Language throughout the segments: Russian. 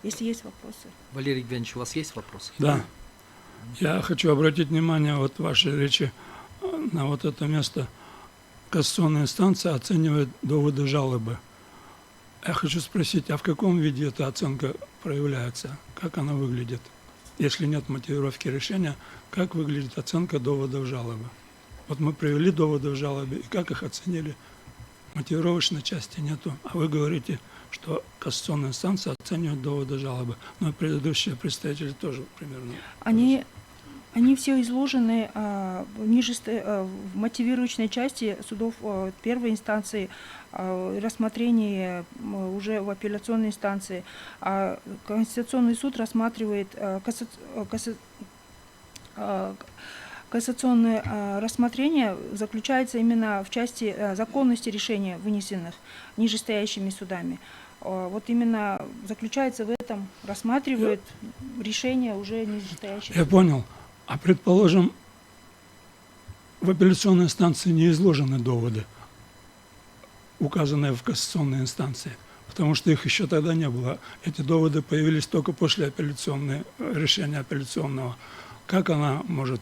Если есть вопросы. Валерий Евгеньевич, у вас есть вопросы? Да. Я хочу обратить внимание вот в вашей речи на вот это место. Кассационная инстанция оценивает доводы жалобы. Я хочу спросить, а в каком виде эта оценка проявляется? Как она выглядит? Если нет мотивировки решения, как выглядит оценка доводов жалобы? Вот мы привели доводы в жалобе, и как их оценили? Мотивировочной части нету. А вы говорите, что кассационная инстанция оценивает доводы жалобы. Но и предыдущие представители тоже примерно. Они все изложены в мотивирующей части судов первой инстанции, рассмотрение уже в апелляционной инстанции. Конституционный суд рассматривает кассационное рассмотрение заключается именно в части законности решений, вынесенных нижестоящими судами. Вот именно заключается в этом, рассматривает решение уже нижестоящих. Я понял. А предположим, в апелляционной инстанции не изложены доводы, указанные в кассационной инстанции, потому что их еще тогда не было. Эти доводы появились только после решения апелляционного. Как она может,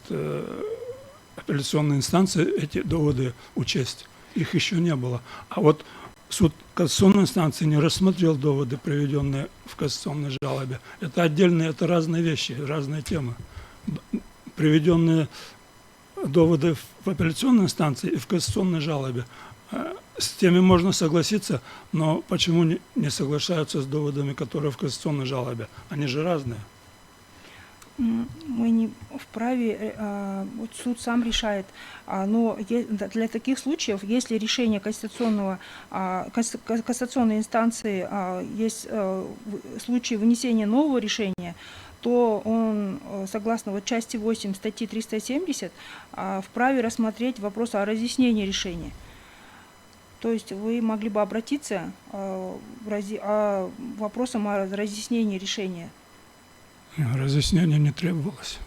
апелляционная инстанция, эти доводы учесть? Их еще не было. А вот суд кассационной инстанции не рассмотрел доводы, приведенные в кассационной жалобе. Это отдельные, это разные вещи, разные темы. Приведенные доводы в апелляционной инстанции и в кассационной жалобе. С теми можно согласиться, но почему не соглашаются с доводами, которые в кассационной жалобе? Они же разные. Мы не вправе, вот суд сам решает, но для таких случаев, если решение кассационной инстанции есть случай вынесения нового решения, то он, согласно вот части 8 статьи 370, вправе рассмотреть вопрос о разъяснении решения. То есть вы могли бы обратиться вопросом о разъяснении решения. Разъяснения не требовалось.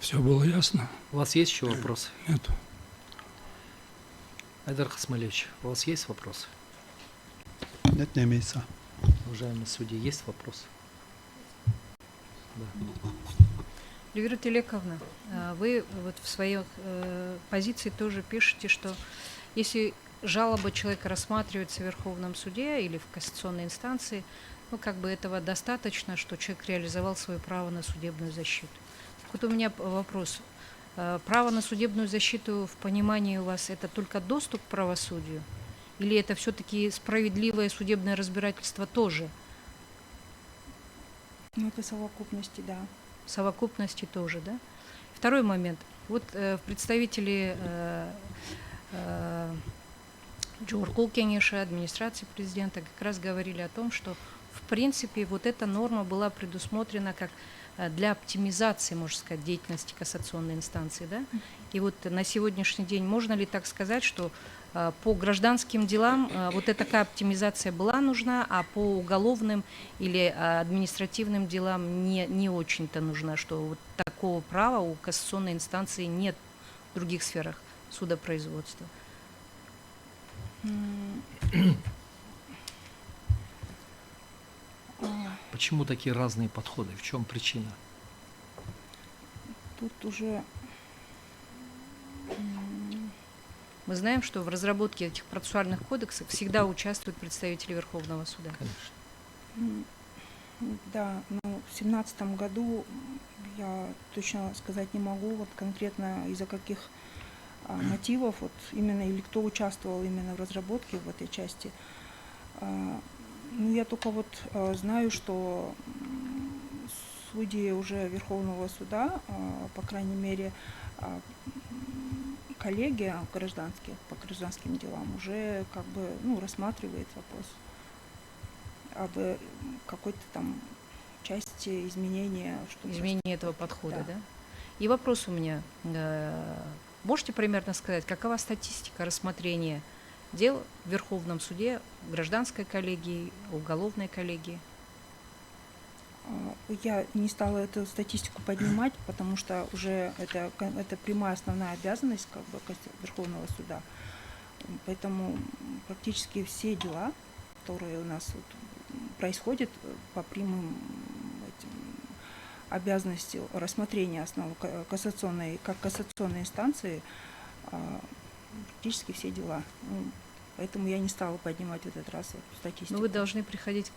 Все было ясно. У вас есть еще вопросы? Нет. Айдар Хасмалевич, у вас есть вопросы? Нет, не имеется. Уважаемые судьи, есть вопросы? Да. Эльвира Телековна, вы вот в своей позиции тоже пишете, что если жалоба человека рассматривается в Верховном суде или в кассационной инстанции, ну, как бы этого достаточно, что человек реализовал свое право на судебную защиту. Вот у меня вопрос. Право на судебную защиту в понимании у вас это только доступ к правосудию? Или это все-таки справедливое судебное разбирательство тоже? Ну, это совокупности, да. В совокупности тоже, да? Второй момент. Вот представители Джоркул Кенеша, администрации президента как раз говорили о том, что в принципе вот эта норма была предусмотрена как для оптимизации, можно сказать, деятельности кассационной инстанции, да? И вот на сегодняшний день можно ли так сказать, что по гражданским делам вот такая оптимизация была нужна, а по уголовным или административным делам не очень-то нужна, что вот такого права у кассационной инстанции нет в других сферах судопроизводства? Почему такие разные подходы? В чем причина? Тут уже... Мы знаем, что в разработке этих процессуальных кодексов всегда участвуют представители Верховного суда. Конечно. Да, но в 2017 году я точно сказать не могу, вот конкретно из-за каких мотивов, вот именно или кто участвовал именно в разработке в этой части. Ну, я только вот знаю, что судьи уже Верховного суда, по крайней мере, коллегия гражданских по гражданским делам уже как бы рассматривает вопрос об какой-то там части изменения. Изменение этого подхода, да? Да? И вопрос у меня. Можете примерно сказать, какова статистика рассмотрения дел в Верховном суде, гражданской коллегии, уголовной коллегии? Я не стала эту статистику поднимать, потому что уже это прямая основная обязанность как бы Верховного суда. Поэтому практически все дела, которые у нас вот происходит по прямым этим обязанности рассмотрения основы кассационной, как кассационной инстанции, практически все дела. Поэтому я не стала поднимать в этот раз вот статистику. Но вы должны приходить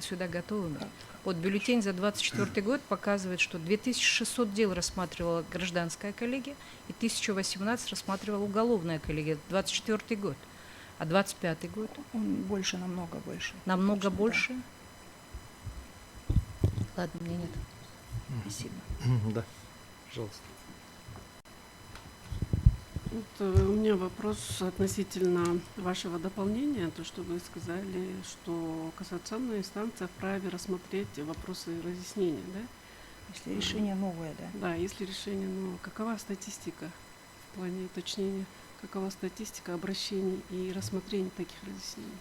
сюда готовыми. Так, Вот бюллетень за 2024 год показывает, что 2600 дел рассматривала гражданская коллегия и 1018 рассматривала уголовная коллегия. 2024 год. А 2025 год? Он больше, намного больше. Намного Точно, да. больше? Ладно, мне нет. Спасибо. Да, пожалуйста. Вот, у меня вопрос относительно вашего дополнения, то, что вы сказали, что кассационная инстанция вправе рассмотреть вопросы разъяснения, да? Если решение новое, да. Да, если решение, но какова статистика в плане уточнения, какова статистика обращений и рассмотрений таких разъяснений?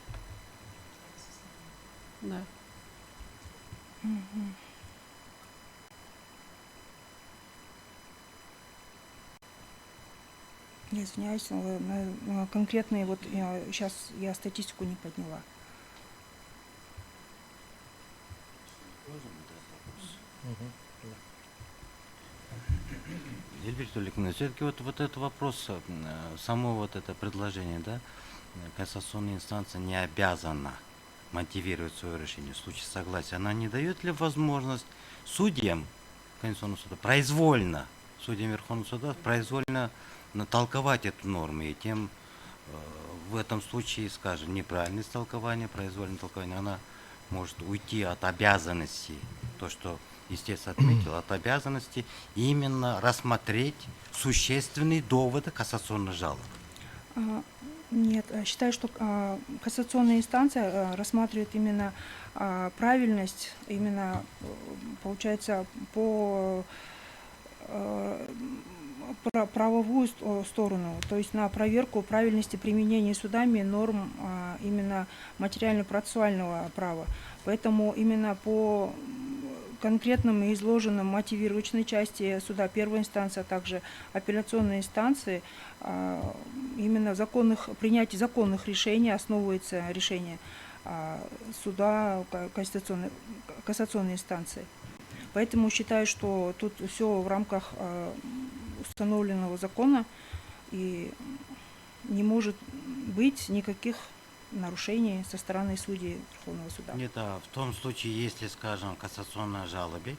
Да. Мгм. Я извиняюсь, но на конкретные вот сейчас я статистику не подняла. Эльвира Толиковна, все-таки вот этот вопрос, само вот это предложение, да, кассационная инстанция не обязана мотивировать свое решение в случае согласия. Она не дает ли возможность судьям Конституционного суда произвольно, судьям Верховного суда произвольно натолковать эту норму, и тем в этом случае, скажем, неправильное истолкование, произвольное толкование, она может уйти от обязанности, то, что естественно отметил, от обязанности именно рассмотреть существенные доводы кассационной жалобы. Нет, считаю, что кассационная инстанция рассматривает именно правильность, именно, получается, по правовую сторону, то есть на проверку правильности применения судами норм именно материально-процессуального права. Поэтому именно по конкретным и изложенным мотивировочной части суда первой инстанции, а также апелляционной инстанции, именно принятие законных решений основывается решение суда кассационной инстанции. Поэтому считаю, что тут все в рамках установленного закона и не может быть никаких нарушений со стороны судей Верховного суда. Нет, а в том случае, если, скажем, в кассационной жалобе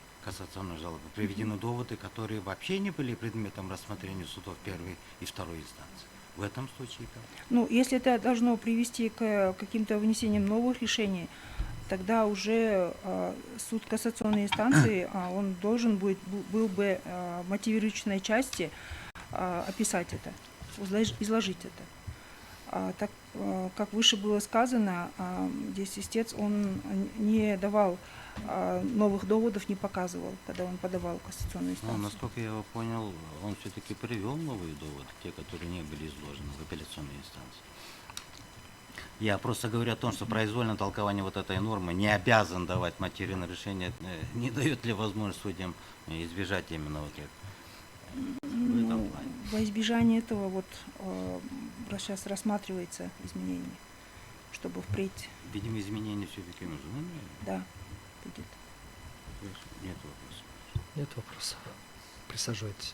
приведены доводы, которые вообще не были предметом рассмотрения судов первой и второй инстанции. В этом случае как? Ну, если это должно привести к каким-то вынесениям новых решений, тогда уже суд кассационной инстанции, он должен был бы в мотивирующей части описать это, изложить это. Так, как выше было сказано, здесь истец, он не давал новых доводов, не показывал, когда он подавал кассационную инстанцию. Ну, насколько я его понял, он все-таки привел новые доводы, те, которые не были изложены в апелляционной инстанции. Я просто говорю о том, что произвольное толкование вот этой нормы не обязан давать материальное решение, не дает ли возможность судьям избежать именно вот этого. Ну, во избежание этого вот сейчас рассматривается изменение, чтобы впредь, Видимо, изменения все-таки нужны. да, будет. Нет вопросов. Нет вопросов. Присаживайтесь.